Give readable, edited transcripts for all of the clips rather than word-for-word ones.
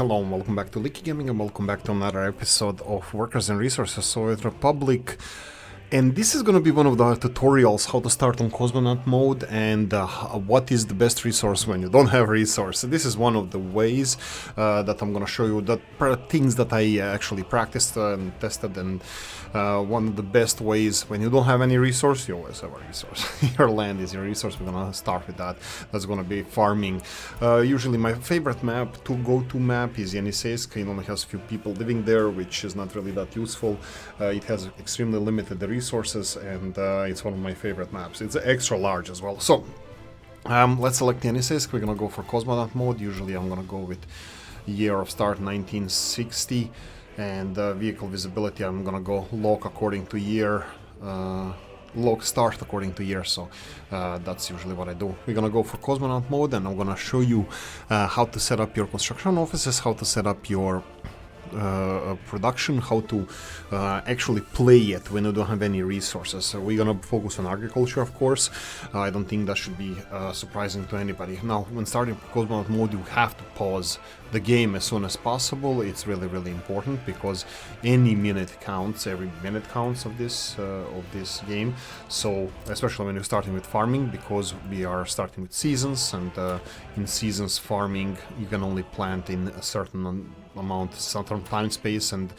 Hello and welcome back to Oolykee Gaming and welcome back to another episode of Workers and Resources Soviet Republic. And this is going to be one of the tutorials how to start on cosmonaut mode and what is the best resource when you don't have resource. This is one of the ways that I'm going to show you that things that I actually practiced and tested, and one of the best ways when you don't have any resource, you always have a resource. Your land is your resource. We're going to start with that. That's going to be farming. Usually my favorite map to go to map is Yeniseisk. It only has few people living there, which is not really that useful. It has extremely limited resources, and it's one of my favorite maps. It's extra large as well. So let's select Yeniseisk. We're gonna go for cosmonaut mode. Usually I'm gonna go with year of start 1960, and vehicle visibility I'm gonna go lock according to year, lock start according to year. So that's usually what I do. We're gonna go for cosmonaut mode, and I'm gonna show you how to set up your construction offices, how to set up your production, how to actually play it when you don't have any resources. So we're gonna focus on agriculture, of course. I don't think that should be surprising to anybody. Now, when starting cosmonaut mode, you have to pause the game as soon as possible. It's really important because any minute counts. Every minute counts of this game. So especially when you're starting with farming, because we are starting with seasons, and in seasons farming you can only plant in a certain amount, certain time space, and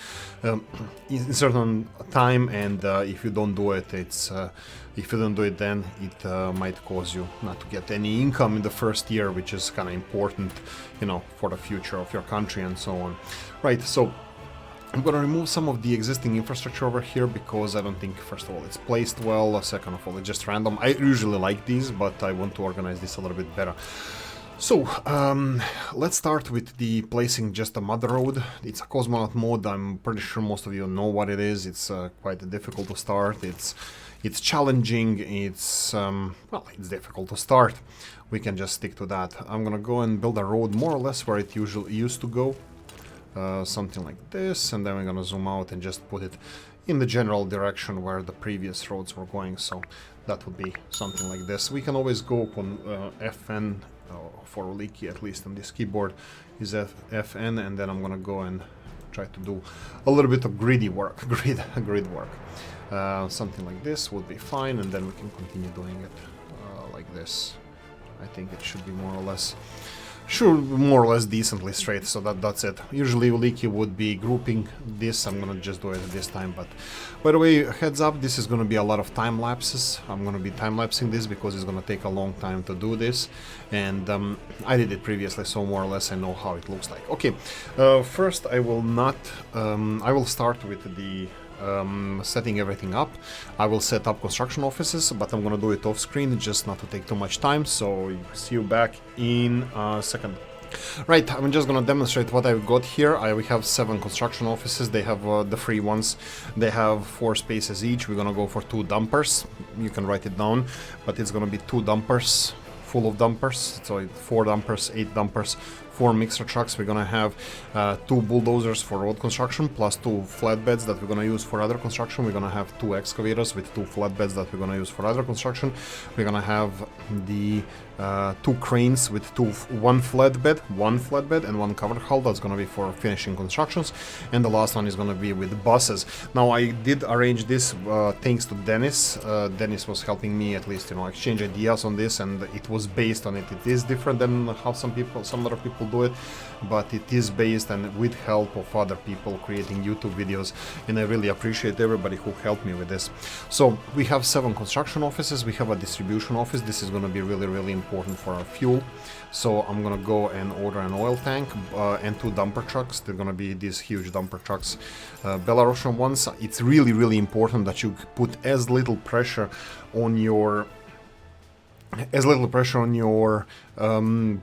in certain time, and if you don't do it, if you don't do it, then it might cause you not to get any income in the first year, which is kind of important, you know, for the future of your country and so on. Right, so I'm gonna remove some of the existing infrastructure over here because I don't think, first of all, it's placed well, second of all, it's just random. I usually like these, but I want to organize this a little bit better. So, let's start with the placing just a mother road. It's a cosmonaut mode. I'm pretty sure most of you know what it is. It's quite difficult to start. It's challenging. It's well, it's difficult to start. We can just stick to that. I'm gonna go and build a road more or less where it usually used to go, something like this, and then we're gonna zoom out and just put it in the general direction where the previous roads were going. So that would be something like this. We can always go on FN. For Oolykee, at least on this keyboard, is FN, and then I'm gonna go and try to do a little bit of grid work. Something like this would be fine, and then we can continue doing it like this. I think it should be more or less decently straight, so that's it. Usually Oolykee would be grouping this. I'm gonna just do it this time, but by the way, heads up, this is gonna be a lot of time lapses. I'm gonna be time-lapsing this because it's gonna take a long time to do this, and I did it previously, so more or less I know how it looks like. Okay, first I will start with the setting everything up. I will set up construction offices, but I'm gonna do it off screen just not to take too much time, so see you back in a second. Right, I'm just gonna demonstrate what I've got here. We have 7 construction offices. They have the free ones. They have 4 spaces each. We're gonna go for 2 dumpers. You can write it down, but it's gonna be 2 dumpers full of dumpers, so 4 dumpers, 8 dumpers, 4 mixer trucks. We're gonna have 2 bulldozers for road construction, plus 2 flatbeds that we're gonna use for other construction. We're gonna have 2 excavators with 2 flatbeds that we're gonna use for other construction. We're gonna have the 2 cranes with one flatbed and 1 covered hull. That's gonna be for finishing constructions, and the last one is gonna be with buses. Now I did arrange this thanks to Dennis. Dennis was helping me, at least, you know, exchange ideas on this, and it was based on it. It is different than how some other people do it, but it is based and with help of other people creating YouTube videos, and I really appreciate everybody who helped me with this. So we have 7 construction offices. We have a distribution office. This is gonna be really important for our fuel. So I'm gonna go and order an oil tank and 2 dumper trucks. They're gonna be these huge dumper trucks, Belarusian ones. It's really important that you put as little pressure on your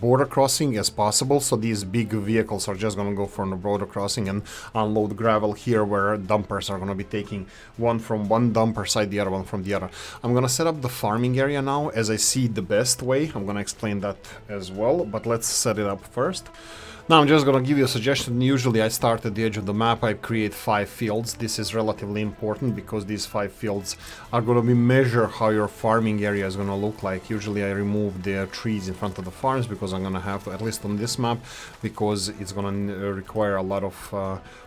border crossing as possible. So these big vehicles are just gonna go from the border crossing and unload gravel here, where dumpers are gonna be taking one from one dumper side, the other one from the other. I'm gonna set up the farming area now as I see the best way. I'm gonna explain that as well, but let's set it up first. Now I'm just gonna give you a suggestion. Usually I start at the edge of the map. I create 5 fields. This is relatively important because these 5 fields are gonna be measure how your farming area is gonna look like. Usually I remove the trees in front of of the farms, because I'm gonna have to, at least on this map, because it's gonna require a lot of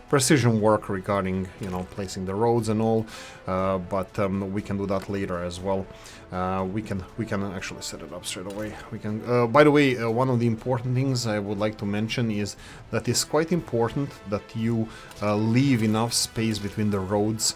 precision work regarding, you know, placing the roads and all, but we can do that later as well. We can actually set it up straight away. We can. By the way, one of the important things I would like to mention is that it's quite important that you leave enough space between the roads,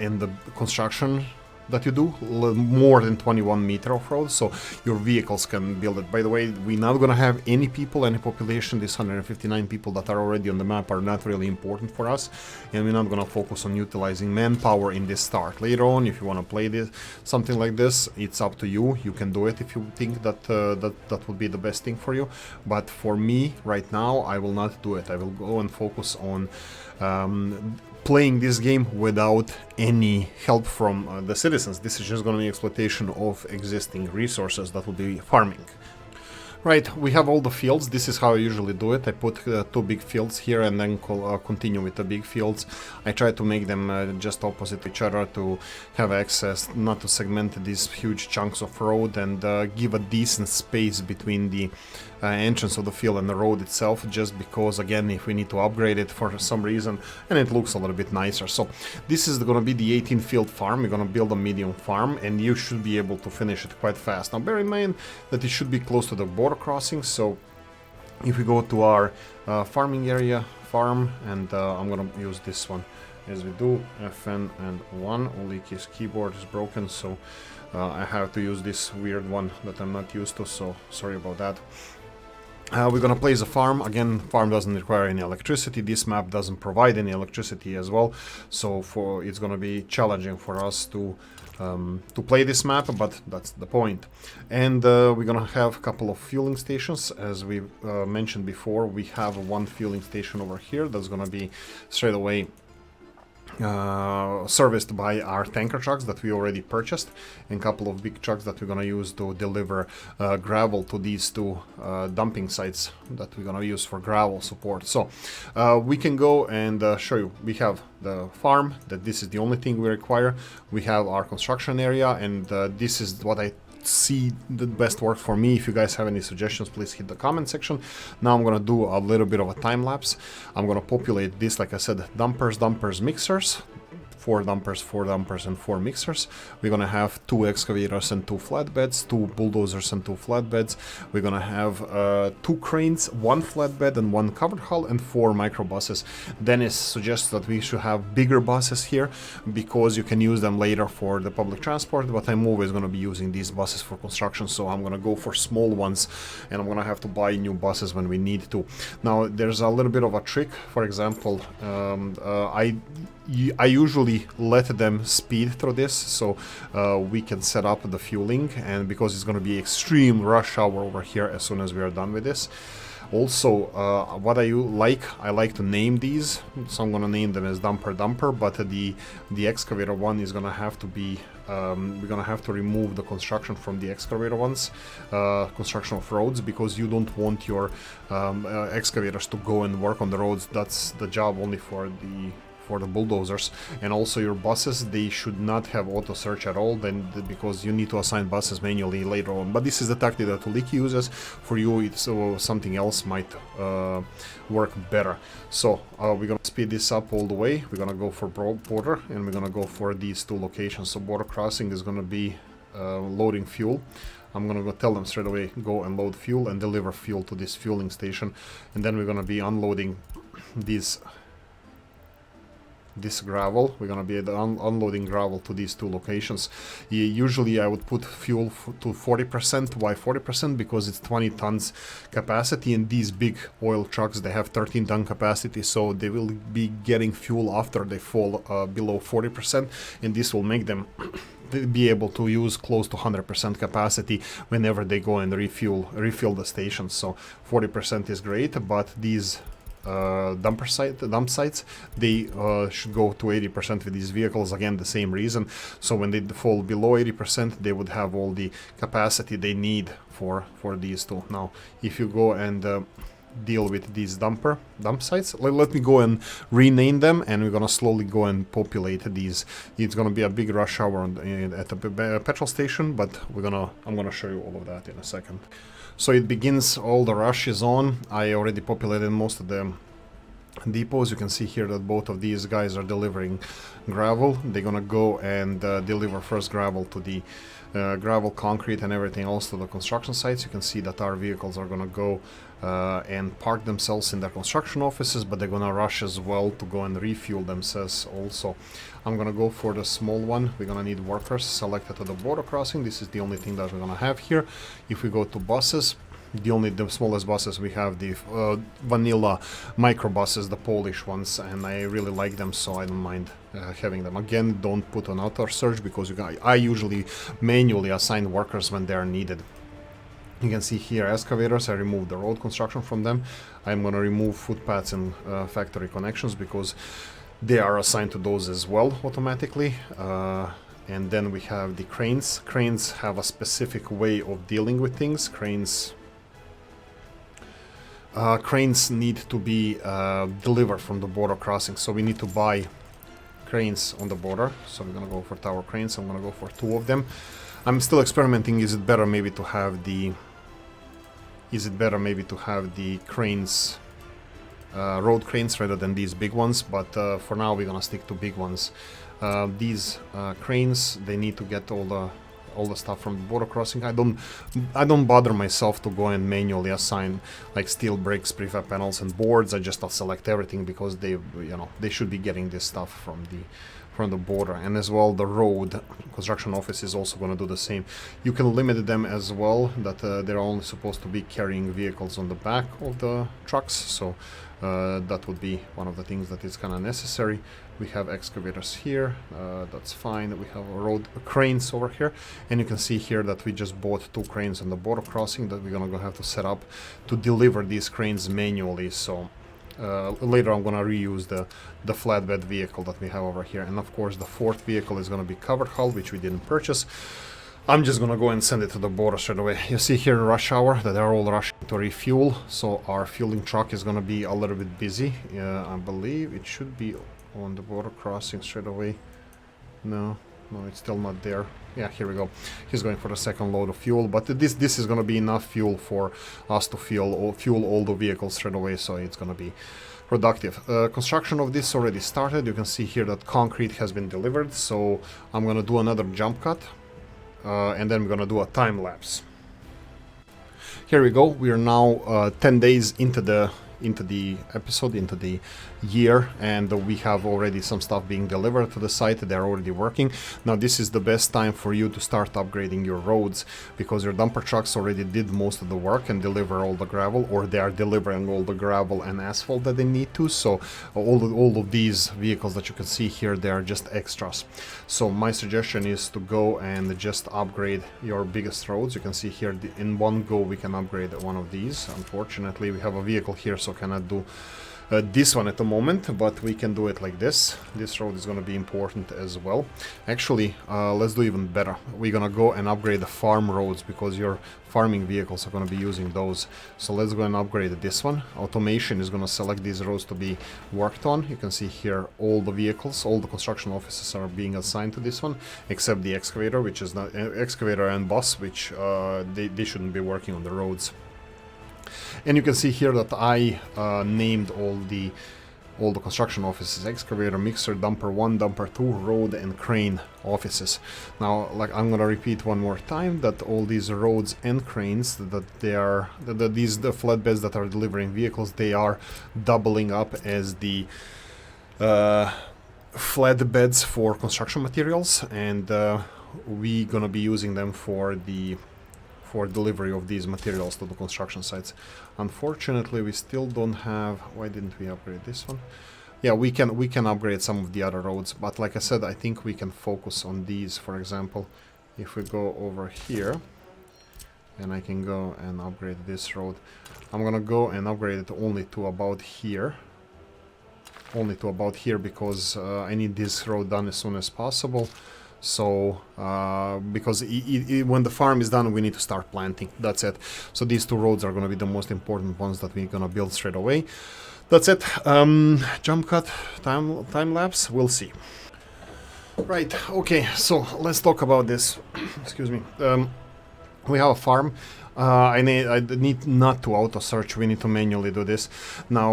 and the construction that you do, more than 21 meter of road, so your vehicles can build it. By the way, we're not gonna have any people, any population. These 159 people that are already on the map are not really important for us, and we're not gonna focus on utilizing manpower in this start. Later on, if you want to play this, something like this, it's up to you. You can do it if you think that that would be the best thing for you. But for me, right now, I will not do it. I will go and focus on playing this game without any help from the citizens. This is just going to be exploitation of existing resources that will be farming. Right, we have all the fields. This is how I usually do it. I put two big fields here and then continue with the big fields. I try to make them just opposite each other to have access, not to segment these huge chunks of road, and give a decent space between the entrance of the field and the road itself, just because, again, if we need to upgrade it for some reason, and it looks a little bit nicer. So this is going to be the 18 field farm. We're going to build a medium farm, and you should be able to finish it quite fast. Now bear in mind that it should be close to the border crossing, so if we go to our farming area, farm, and I'm going to use this one as we do, FN and 1. Oolykee's keyboard is broken, so I have to use this weird one that I'm not used to, so sorry about that. We're gonna place a farm. Again, farm doesn't require any electricity. This map doesn't provide any electricity as well, so it's gonna be challenging for us to play this map, but that's the point. And we're gonna have a couple of fueling stations. As we mentioned before, we have one fueling station over here that's gonna be straight away serviced by our tanker trucks that we already purchased, and a couple of big trucks that we're gonna use to deliver gravel to these two dumping sites that we're gonna use for gravel support. So we can go and show you. We have the farm, that this is the only thing we require. We have our construction area, and this is what I see the best work for me. If you guys have any suggestions, please hit the comment section. Now I'm gonna do a little bit of a time lapse. I'm gonna populate this, like I said, dumpers, mixers. 4 dumpers, and 4 mixers. We're gonna have 2 excavators and 2 flatbeds, 2 bulldozers and 2 flatbeds. We're gonna have 2 cranes, 1 flatbed and 1 covered hull, and 4 microbuses. Dennis suggests that we should have bigger buses here because you can use them later for the public transport, but I'm always gonna be using these buses for construction, so I'm gonna go for small ones, and I'm gonna have to buy new buses when we need to. Now, there's a little bit of a trick. For example, I usually let them speed through this, so we can set up the fueling, and because it's going to be extreme rush hour over here as soon as we are done with this. Also, what I like to name these, so I'm going to name them as dumper, but the excavator one is going to have to be, we're going to have to remove the construction from the excavator ones, construction of roads, because you don't want your excavators to go and work on the roads. That's the job only for the bulldozers. And also your buses, they should not have auto search at all, then because you need to assign buses manually later on. But this is the tactic that Oolykee uses. For you, it's something else might work better. So we're gonna speed this up all the way. We're gonna go for border, and we're gonna go for these 2 locations. So border crossing is gonna be loading fuel. I'm gonna go tell them straight away, go and load fuel and deliver fuel to this fueling station, and then we're gonna be unloading this gravel. We're gonna be unloading gravel to these 2 locations. Usually I would put fuel to 40%. Why 40%? Because it's 20 tons capacity, and these big oil trucks, they have 13 ton capacity, so they will be getting fuel after they fall below 40%, and this will make them be able to use close to 100% capacity whenever they go and refill the station. So 40% is great, but these dump sites, they should go to 80% with these vehicles. Again, the same reason. So when they fall below 80%, they would have all the capacity they need for these 2. Now, if you go and deal with these dump sites. Let me go and rename them, and we're gonna slowly go and populate these. It's gonna be a big rush hour at the petrol station, but I'm gonna show you all of that in a second. So it begins, all the rush is on. I already populated most of the depots. You can see here that both of these guys are delivering gravel. They're gonna go and deliver first gravel to the gravel, concrete, and everything else to the construction sites. You can see that our vehicles are gonna go and park themselves in their construction offices, but they're gonna rush as well to go and refuel themselves also. I'm gonna go for the small one. We're gonna need workers selected to the border crossing. This is the only thing that we're gonna have here. If we go to buses, the smallest buses we have, the vanilla microbuses, the Polish ones, and I really like them, so I don't mind having them. Again, don't put on auto search, because I usually manually assign workers when they are needed. You can see here excavators. I removed the road construction from them. I'm going to remove footpaths and factory connections, because they are assigned to those as well automatically. And then we have the cranes. Cranes have a specific way of dealing with things. Cranes need to be delivered from the border crossing, so we need to buy cranes on the border. So we're gonna go for tower cranes. I'm gonna go for 2 of them. I'm still experimenting. Is it better maybe to have the cranes, road cranes, rather than these big ones? But for now we're gonna stick to big ones. These cranes, they need to get all the stuff from the border crossing. I don't bother myself to go and manually assign like steel bricks, prefab panels, and boards. I just select everything, because they should be getting this stuff from the border. And as well, the road construction office is also going to do the same. You can limit them as well, that they're only supposed to be carrying vehicles on the back of the trucks, so that would be one of the things that is kind of necessary. We have excavators here, that's fine. We have road cranes over here, and you can see here that we just bought 2 cranes on the border crossing that we're gonna have to set up to deliver these cranes manually. So later I'm gonna reuse the flatbed vehicle that we have over here. And of course the 4th vehicle is gonna be covered hull, which we didn't purchase. I'm just gonna go and send it to the border straight away. You see here in rush hour that they're all rushing to refuel, so our fueling truck is gonna be a little bit busy. I believe it should be on the border crossing straight away. No, it's still not there. Yeah, here we go. He's going for the 2nd load of fuel, but this is gonna be enough fuel for us to fuel all the vehicles straight away, so it's gonna be productive. Construction of this already started. You can see here that concrete has been delivered, so I'm gonna do another jump cut. And then we're gonna do a time lapse. Here we go. We are now 10 days into the episode, into the year, and we have already some stuff being delivered to the site. They're already working. Now this is the best time for you to start upgrading your roads, because your dumper trucks already did most of the work and deliver all the gravel, or they are delivering all the gravel and asphalt that they need to. So all of these vehicles that you can see here, they are just extras. So my suggestion is to go and just upgrade your biggest roads. You can see here in one go we can upgrade one of these. Unfortunately we have a vehicle here, so cannot do this one at the moment, but we can do it like this. This road is going to be important as well. Actually, let's do even better. We're going to go and upgrade the farm roads, because your farming vehicles are going to be using those. So let's go and upgrade this one. Automation is going to select these roads to be worked on. You can see here all the vehicles, all the construction offices are being assigned to this one, except the excavator, which is not excavator and bus, which they shouldn't be working on the roads. And you can see here that I named all the construction offices: excavator, mixer, dumper 1, dumper 2, road, and crane offices. Now, like, I'm gonna repeat one more time that all these roads and cranes, that they are the flatbeds that are delivering vehicles, they are doubling up as the flatbeds for construction materials, and we gonna be using them for delivery of these materials to the construction sites. Unfortunately, we still don't have... Why didn't we upgrade this one? Yeah, we can upgrade some of the other roads, but like I said, I think we can focus on these. For example, if we go over here, and I can go and upgrade this road, I'm gonna go and upgrade it only to about here. Only to about here, because I need this road done as soon as possible. So because when the farm is done, we need to start planting. That's it. So these 2 roads are going to be the most important ones that we're going to build straight away. That's it. Jump cut, time lapse, we'll see. Right, okay, so let's talk about this. Excuse me. We have a farm. I need not to auto search, we need to manually do this. Now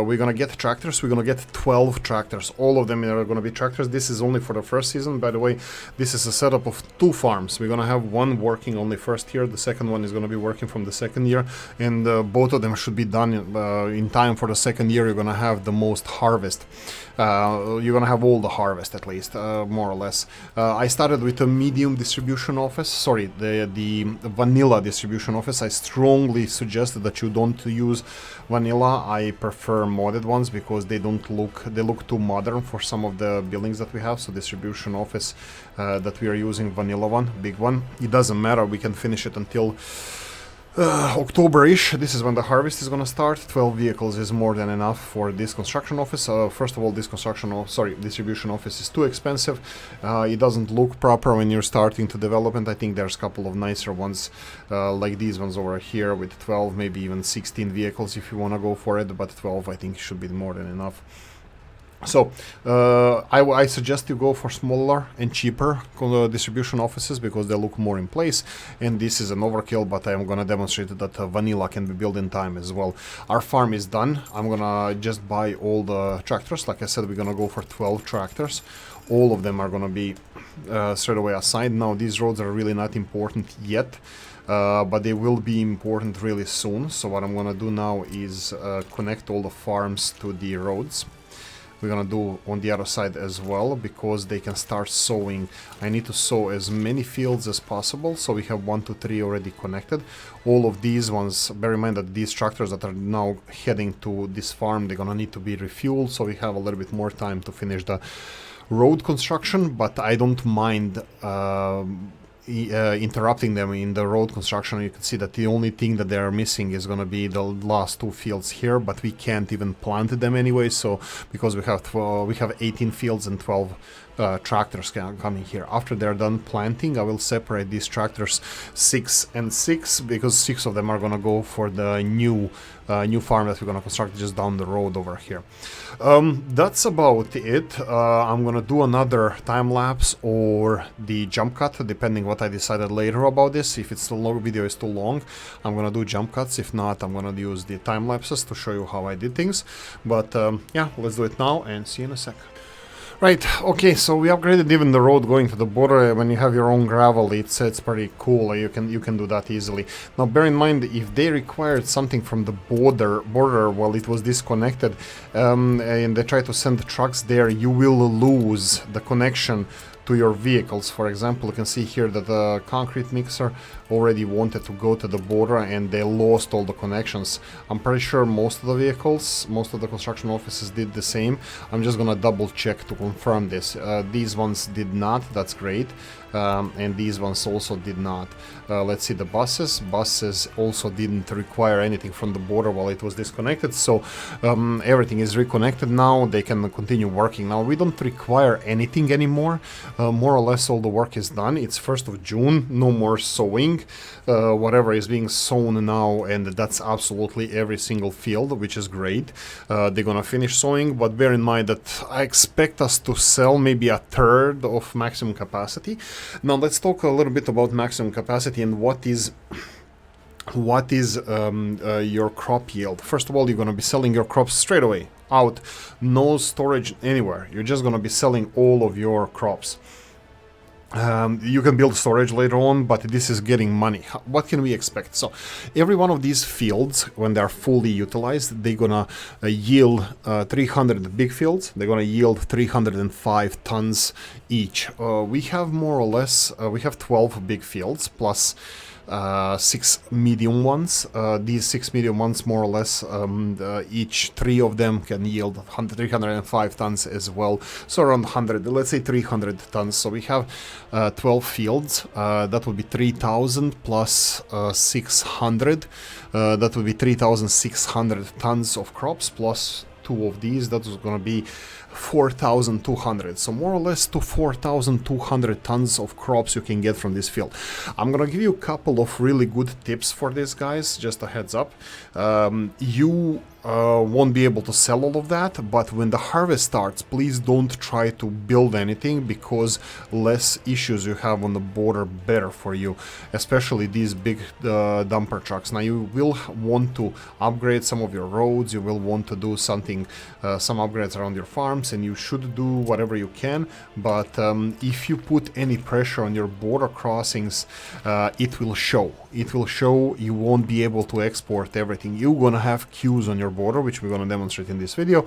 we're gonna get tractors. We're gonna get 12 tractors. All of them are gonna be tractors. This is only for the first season, by the way. This is a setup of 2 farms. We're gonna have one working only first year, the second one is gonna be working from the second year, and both of them should be done in time for the second year. You're gonna have the most harvest. You're gonna have all the harvest, at least, more or less. I started with a medium distribution office, sorry, the vanilla distribution office. I strongly suggested that you don't use vanilla. I prefer modded ones because they look too modern for some of the buildings that we have. So distribution office that we are using, vanilla one, big one. It doesn't matter, we can finish it until October-ish. This is when the harvest is gonna start. 12 vehicles is more than enough for this construction office. First of all, this distribution office is too expensive. It doesn't look proper when you're starting to development. I think there's a couple of nicer ones like these ones over here with 12, maybe even 16 vehicles if you want to go for it, but 12 I think should be more than enough. So I suggest you go for smaller and cheaper distribution offices because they look more in place, and this is an overkill, but I'm gonna demonstrate that vanilla can be built in time as well. Our farm is done. I'm gonna just buy all the tractors. Like I said, we're gonna go for 12 tractors. All of them are gonna be straight away assigned. Now these roads are really not important yet, but they will be important really soon. So what I'm gonna do now is connect all the farms to the roads. We're gonna do on the other side as well, because they can start sowing. I need to sow as many fields as possible, so we have 1, 2, 3 already connected. All of these ones, bear in mind that these tractors that are now heading to this farm, they're gonna need to be refueled, so we have a little bit more time to finish the road construction, but I don't mind interrupting them in the road construction. You can see that the only thing that they are missing is going to be the last 2 fields here, but we can't even plant them anyway, so because we have 18 fields and 12 tractors coming here. After they're done planting, I will separate these tractors 6 and 6, because 6 of them are gonna go for the new farm that we're gonna construct just down the road over here. That's about it. I'm gonna do another time lapse or the jump cut, depending what I decided later about this. If it's too long, video is too long, I'm gonna do jump cuts. If not, I'm gonna use the time lapses to show you how I did things. But yeah, let's do it now and see you in a sec. Right, okay, so we upgraded even the road going to the border. When you have your own gravel, it's pretty cool. You can do that easily. Now bear in mind, if they required something from the border while it was disconnected, and they try to send the trucks there, you will lose the connection to your vehicles. For example, you can see here that the concrete mixer already wanted to go to the border and they lost all the connections. I'm pretty sure most of the vehicles, most of the construction offices did the same. I'm just gonna double check to confirm this. These ones did not, that's great. And these ones also did not. Let's see the buses. Buses also didn't require anything from the border while it was disconnected, so everything is reconnected now. They can continue working. Now we don't require anything anymore. More or less all the work is done. It's 1st of June, no more sowing. Whatever is being sown now, and that's absolutely every single field, which is great. They're gonna finish sowing, but bear in mind that I expect us to sell maybe a third of maximum capacity. Now let's talk a little bit about maximum capacity and what is your crop yield. First of all, you're going to be selling your crops straight away out, no storage anywhere. You're just going to be selling all of your crops. You can build storage later on, but this is getting money. What can we expect? So every one of these fields, when they're fully utilized, they're gonna yield 300 big fields. They're gonna yield 305 tons each. We have more or less, we have 12 big fields plus 6 medium ones. These 6 medium ones, more or less, each 3 of them can yield 305 tons as well. So around 100, let's say 300 tons. So we have 12 fields. That would be 3,000 plus 600. That would be 3,600 tons of crops plus 2 of these, that was going to be 4,200. So more or less to 4,200 tons of crops you can get from this field. I'm going to give you a couple of really good tips for this, guys, just a heads up. You won't be able to sell all of that, but when the harvest starts, please don't try to build anything, because less issues you have on the border, better for you, especially these big dumper trucks. Now you will want to upgrade some of your roads, you will want to do something, some upgrades around your farms, and you should do whatever you can, but if you put any pressure on your border crossings, it will show. It will show. You won't be able to export everything. You're gonna have queues on your border, which we're gonna demonstrate in this video.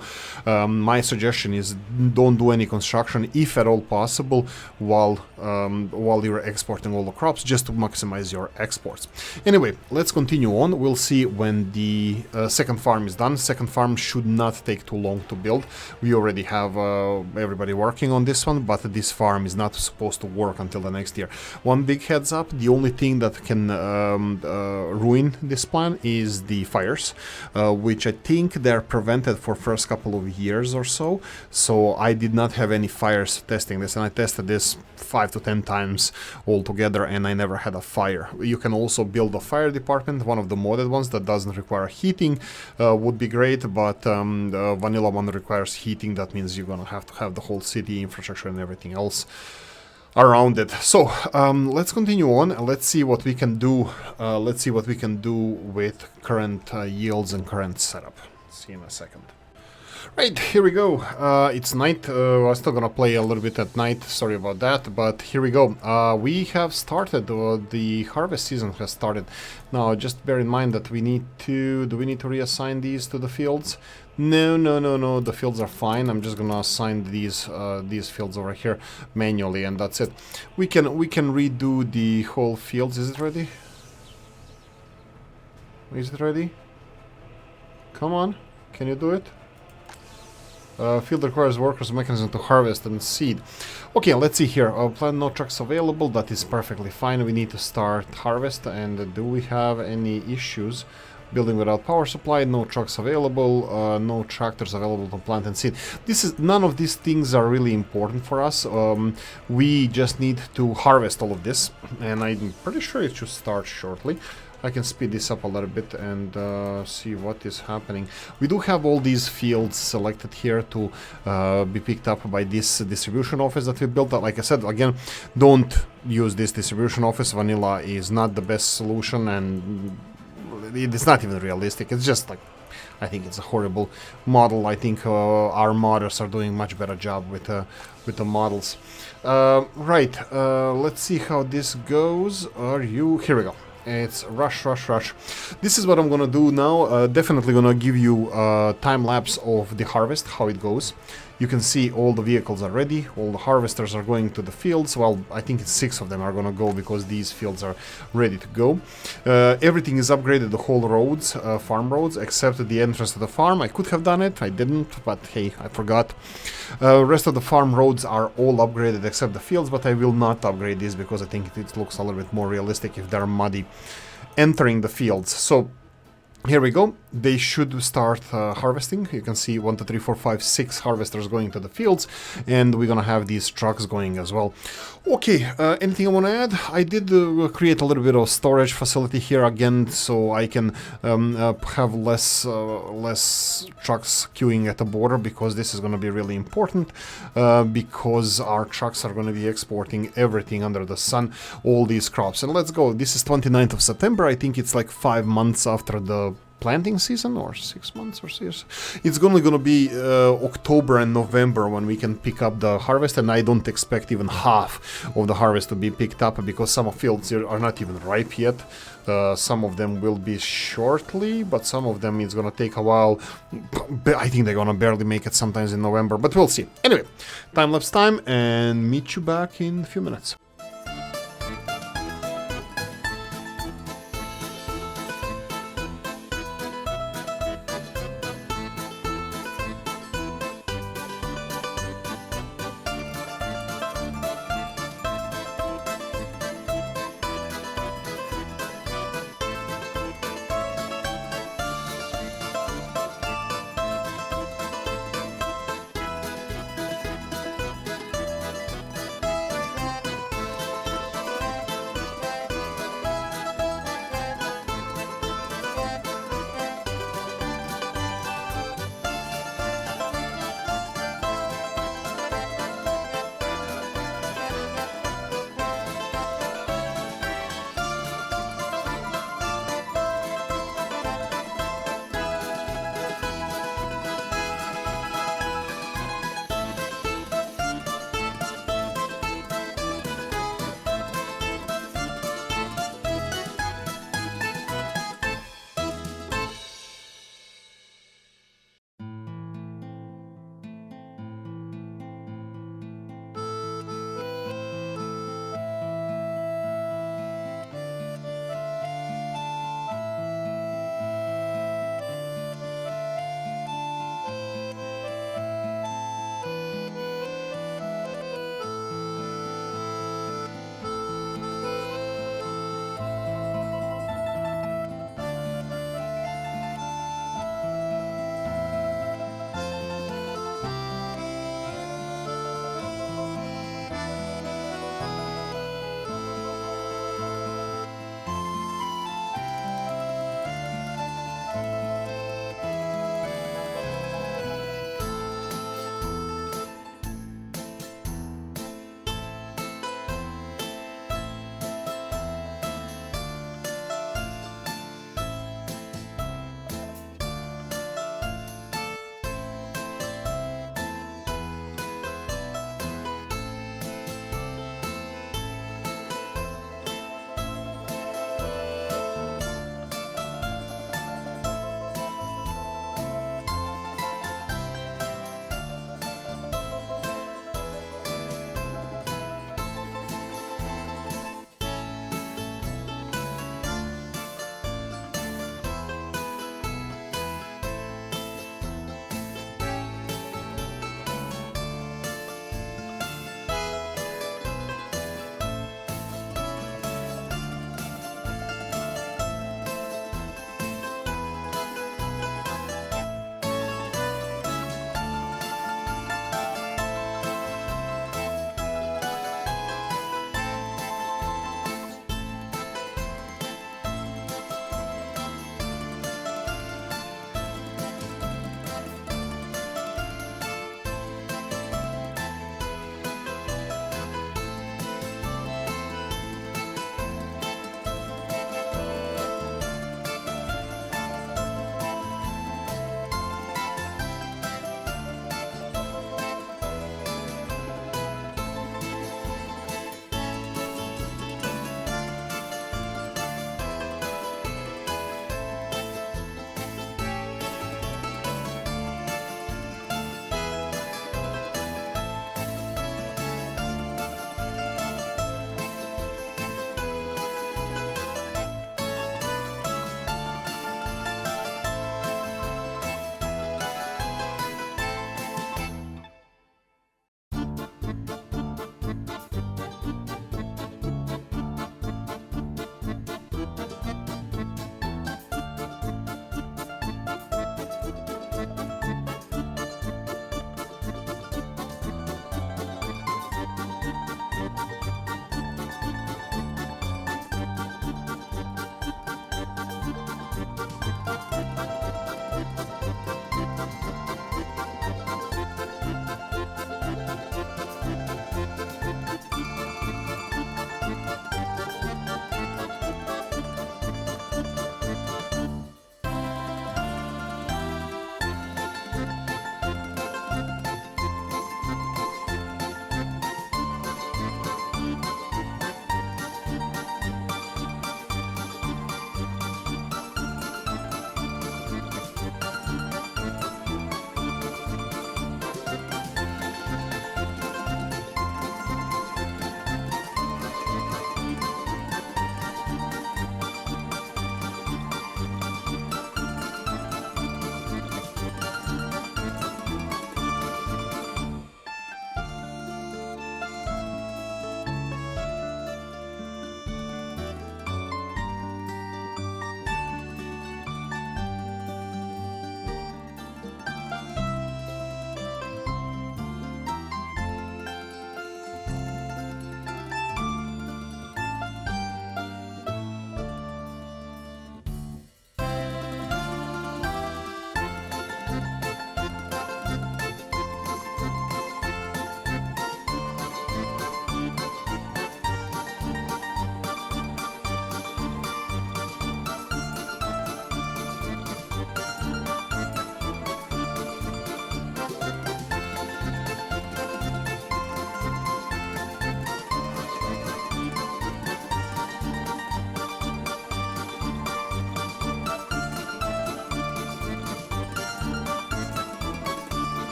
My suggestion is don't do any construction, if at all possible, while you're exporting all the crops, just to maximize your exports. Anyway, let's continue on. We'll see when the second farm is done. Second farm should not take too long to build. We already have everybody working on this one, but this farm is not supposed to work until the next year. One big heads up: the only thing that can ruin this plan is the fires, which I think they're prevented for first couple of years or so. So I did not have any fires testing this, and I tested this 5 to 10 times altogether, and I never had a fire. You can also build a fire department. One of the modded ones that doesn't require heating would be great, but the vanilla one requires heating. That means you're gonna have to have the whole city infrastructure and everything else around it. So let's continue on. Let's see what we can do. Let's see what we can do with current yields and current setup. See you in a second. Right, here we go. It's night. I'm still gonna play a little bit at night. Sorry about that, but here we go. We have started. The harvest season has started. Now, just bear in mind that we need to. Do we need to reassign these to the fields? No. The fields are fine. I'm just gonna assign these fields over here manually, and that's it. We can redo the whole fields. Is it ready? Is it ready? Come on, can you do it? Field requires workers mechanism to harvest and seed. Okay, let's see here. Plant no trucks available. That is perfectly fine. We need to start harvest. And do we have any issues? Building without power supply. No trucks available. No tractors available to plant and seed. None of these things are really important for us. We just need to harvest all of this, and I'm pretty sure it should start shortly. I can speed this up a little bit and see what is happening. We do have all these fields selected here to be picked up by this distribution office that we built. Like I said, again, don't use this distribution office. Vanilla is not the best solution, and it's not even realistic. It's just like, I think it's a horrible model. I think our modders are doing much better job with the models. Right, let's see how this goes. Here we go. It's rush. This is what I'm gonna do now. Definitely gonna give you a time lapse of the harvest, how it goes. You can see all the vehicles are ready, all the harvesters are going to the fields. Well, I think it's 6 of them are gonna go because these fields are ready to go. Everything is upgraded, the whole roads, farm roads, except the entrance to the farm. I could have done it, I didn't, but hey, I forgot. Rest of the farm roads are all upgraded except the fields, but I will not upgrade these because I think it looks a little bit more realistic if they're muddy entering the fields. So here we go. They should start harvesting. You can see 1, 2, 3, 4, 5, 6 harvesters going to the fields, and we're gonna have these trucks going as well. Okay, anything I want to add? I did create a little bit of storage facility here again, so I can have less trucks queuing at the border, because this is going to be really important, because our trucks are going to be exporting everything under the sun, all these crops. And let's go. This is 29th of September. I think it's like 5 months after the planting season, or 6 months or 6. It's only gonna be October and November when we can pick up the harvest, and I don't expect even half of the harvest to be picked up, because some of fields are not even ripe yet. Some of them will be shortly, but some of them it's gonna take a while. I think they're gonna barely make it sometimes in November, but we'll see. Anyway, time-lapse time, and meet you back in a few minutes.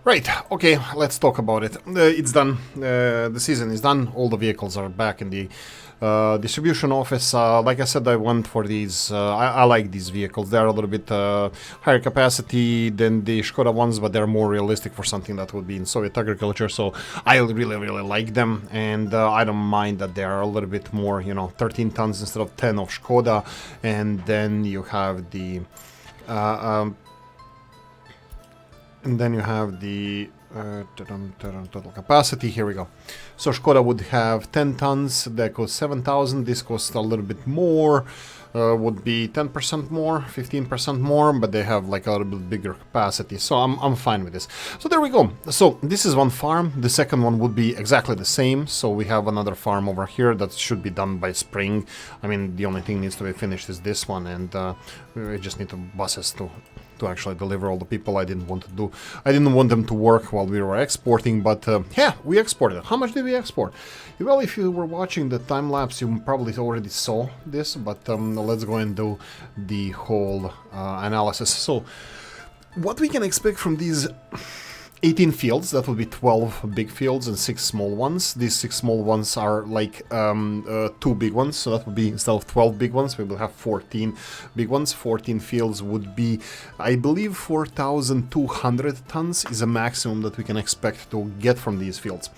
Right, okay, let's talk about it. It's done. The season is done. All the vehicles are back in the distribution office. Like I said, I went for these. I like these vehicles. They're a little bit higher capacity than the Skoda ones, but they're more realistic for something that would be in Soviet agriculture. So I really, really like them, and I don't mind that they are a little bit more, 13 tons instead of 10 of Skoda. And then you have the total capacity. Here we go. So Skoda would have 10 tons, that costs 7,000. This costs a little bit more, would be 10% more, 15% more, but they have like a little bit bigger capacity. So I'm fine with this. So there we go. So this is one farm. The second one would be exactly the same. So we have another farm over here that should be done by spring. I mean, the only thing needs to be finished is this one, and we just need buses to actually deliver all the people. I didn't want them to work while we were exporting, but yeah, we exported. How much did we export? Well, if you were watching the time lapse, you probably already saw this, but let's go and do the whole analysis. So what we can expect from these 18 fields, that would be 12 big fields and 6 small ones. These 6 small ones are like 2 big ones, so that would be, instead of 12 big ones, we will have 14 big ones. 14 fields would be, I believe, 4,200 tons is a maximum that we can expect to get from these fields.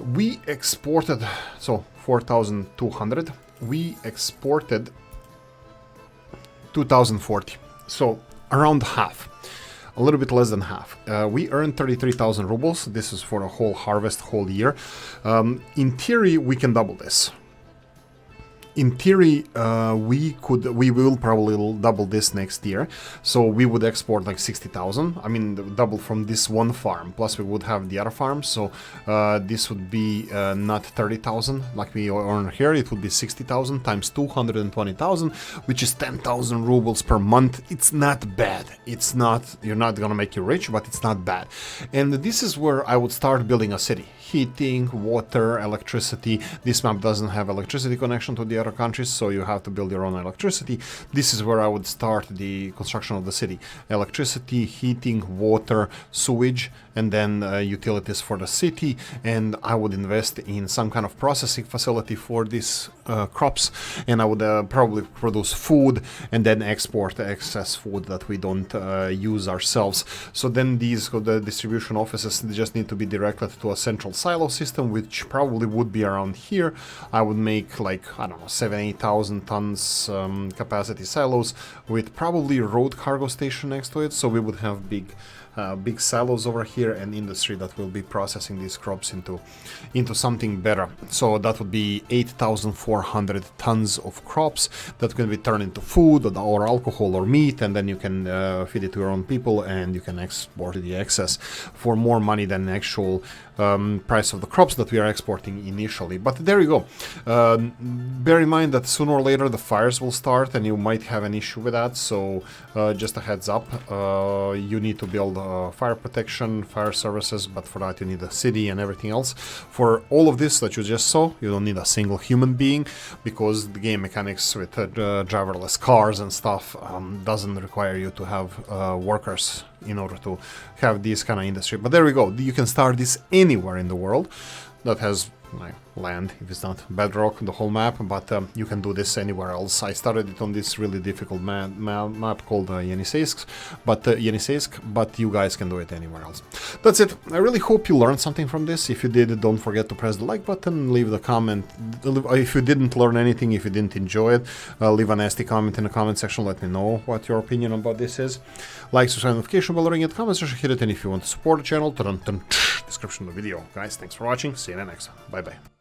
We exported, so 4,200, we exported 2,040, so around half. A little bit less than half. We earned 33,000 rubles. This is for a whole harvest, whole year. In theory, we can double this. In theory, we will probably double this next year. So we would export like 60,000. I mean, double from this one farm. Plus we would have the other farm. So this would be not 30,000 like we earn here. It would be 60,000 times 220,000, which is 10,000 rubles per month. It's not bad. It's not, you're not gonna make you rich, but it's not bad. And this is where I would start building a city. Heating, water, electricity. This map doesn't have electricity connection to the other countries, so you have to build your own electricity. This is where I would start the construction of the city. Electricity, heating, water, sewage, and then utilities for the city. And I would invest in some kind of processing facility for these crops, and I would probably produce food and then export the excess food that we don't use ourselves. So then the distribution offices just need to be directed to a central silo system, which probably would be around here. I would make like, I don't know, 7,000-8,000 tons capacity silos with probably road cargo station next to it. So we would have big silos over here and industry that will be processing these crops into something better. So that would be 8,400 tons of crops that can be turned into food or alcohol or meat, and then you can feed it to your own people, and you can export the excess for more money than the actual price of the crops that we are exporting initially. But there you go. Bear in mind that sooner or later the fires will start, and you might have an issue with that. So just a heads up, you need to build fire protection, fire services, but for that you need a city and everything else. For all of this that you just saw, you don't need a single human being, because the game mechanics with driverless cars and stuff doesn't require you to have workers in order to have this kind of industry. But there we go. You can start this anywhere in the world that has land, if it's not bedrock, the whole map, but you can do this anywhere else. I started it on this really difficult map called Yeniseisk, but you guys can do it anywhere else. That's it. I really hope you learned something from this. If you did, don't forget to press the like button, leave the comment. If you didn't learn anything, if you didn't enjoy it, leave a nasty comment in the comment section. Let me know what your opinion about this is. Like, subscribe, notification bell, ring it, comment section, hit it, and if you want to support the channel, description of the video. Guys, thanks for watching. See you in the next one. Bye bye.